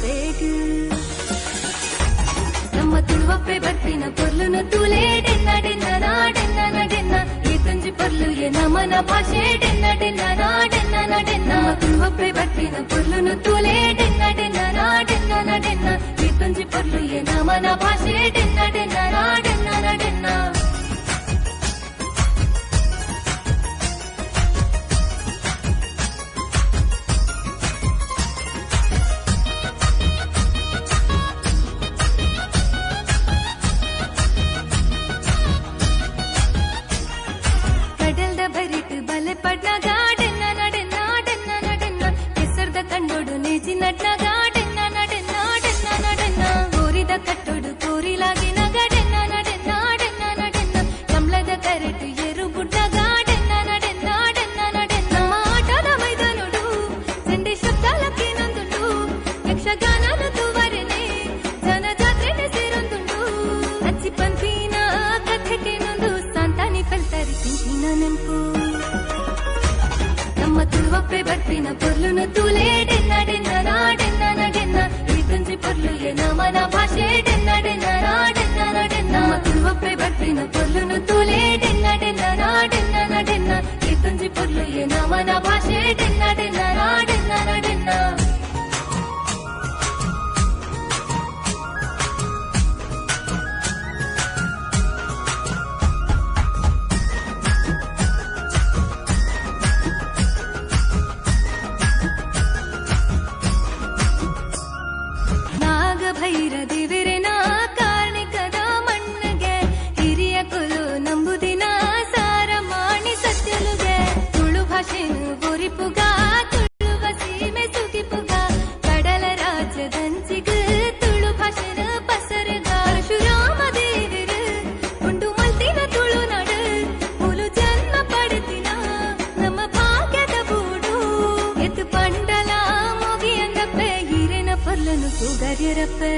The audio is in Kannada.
ಪೇಟು ನಮ್ಮ ತುಳುವಪ್ಪೆ ಬರ್ಪಿನ ಪೊರ್ಲುನು ತೂಲೆ ಡೆನ್ನ ಡೆನ್ನ ನಾಡೆನ್ನ ನಡೆನ್ನ ಈ ತುಂಜಿ ಪೊರ್ಲು ನಮನ ಭಾಷೆ ಡೆನ್ನ ಡೆನ್ನ ನಾಡೆನ್ನ ನಡೆನ್ನ ನಮ್ಮ ತುಳುವಪ್ಪೆ ಬರ್ಪಿನ ಪೊರ್ಲುನು ತೂಲೆ ಡೆನ್ನ ಡೆನ್ನ ನಾಡೆನ್ನ ನಡೆನ್ನ ಈ ತುಂಜಿ ಪೊರ್ಲು ನಮನ ಭಾಷೆ ಡೆನ್ನ ಡೆನ್ನ ನಾಡೆನ್ನ ನಡೆನ್ನ ಬರಿಟ್ ಬಲೆ ಪಡ್ನ ಗಾಡೆನ್ನ ನಡೆನ್ನ ಡೆನ್ನ ನಡೆನ್ನ ಕೆಸರ್ದ ಕಂಡೋಡು ನೇಜಿ ನಡ್ನ ಗಾಡೆನ್ನ ನಡೆನ್ನ ಡೆನ್ನ ನಡೆನ್ನ ಕೋರಿದ ಕಟ್ಟೋಡು ಕೋರಿಲಾಗಿನ ಗಡೆನ್ನ ನಡೆನ್ನ ಡೆನ್ನ ನಡೆನ್ನ ಕಮಲದ ಕರೆಟು ಏರು ಬುಡ್ಡ ಗಾಡೆನ್ನ ನಡೆನ್ನ ಡೆನ್ನ ನಡೆನ್ನ ನಮ್ಮ ಆಟದ ಮೈದಾನೋಡು ಸಂಡೆ ಶಬ್ದಾಲಕ್ಕೆ ನಂದುಂಡು ಯಕ್ಷಗಾನನ ತೂವರೆನೆ ಜನ ಜಾತ್ರೆನೆ ಸೇರೊಂದುಂಡು ಅಚ್ಚಿ ಪಂಥಿನ ಕಥೆಗೆ ನೊಂದು ಸಂತಾನಿ ಫಲ್ತರಿ ತಿಂಚಿನ ನೆಂಪು ನಮ್ಮ ತುಳುವಪ್ಪೆ ಬರ್ಪಿನ ಪೊರ್ಲುನು ತೂಲೆ ಡೆನ್ನ ಡೆನ್ನ ನಾಡೆನ್ನ ನಡೆನ್ನ ಈ ತುಂಜಿ ಪೊರ್ಲು ನಮನ ಭಾಷೆ ಡೆನ್ನ ಡೆನ್ನ ನಾಡೆನ್ನ ನಡೆನ್ನ ನಮ್ಮ ತುಳುವಪ್ಪೆ ಬರ್ಪಿನ ಪೊರ್ಲುನು ತೂಲೆ ಡೆನ್ನ ಡೆನ್ನ ನಾಡೆನ್ನ ನಡೆನ್ನ ಈ ತುಂಜಿ ಪೊರ್ಲು ನಮನ ಭಾಷೆ ಡೆನ್ನ ಡೆನ್ನ ನಾಡೆನ್ನ ನಡೆನ್ನ ಭೈರ ದೇವರೇನ ಕಾರ್ಣಿಕದ ಮಣ್ಣಗೆ ಹಿರಿಯ ಕುಲು ನಂಬುದಿನ ಸಾರ ಮಾಣಿ ಸತ್ಯಲುಗೆ ತುಳು ಭಾಷೆನು ಬೋರಿಪುಗ ತುಳುವ ಸೀಮೆ ಸುಗಿಪುಗ ಕಡಲ ರಾಜ್ಯದಂಚಿಗ ತುಳು ಭಾಷೆನ ಪಸರಗ ಪರಶುರಾಮ ದೇವರು ಉಂಡು ಮಲ್ತಿನ ತುಳುನಾಡು ಮುಲು ಜನ್ಮ ಪಡೆದಿನ ನಮ್ಮ ಭಾಗ್ಯದ ಬೂಡು ಎತ್ತು ಪಂಡಲ ಮುಗಿಯಂಗಪ್ಪೆ ಹಿರಿನ ಪೊರ್ಲನು ಸುಗರ್ಯರಪ್ಪೆ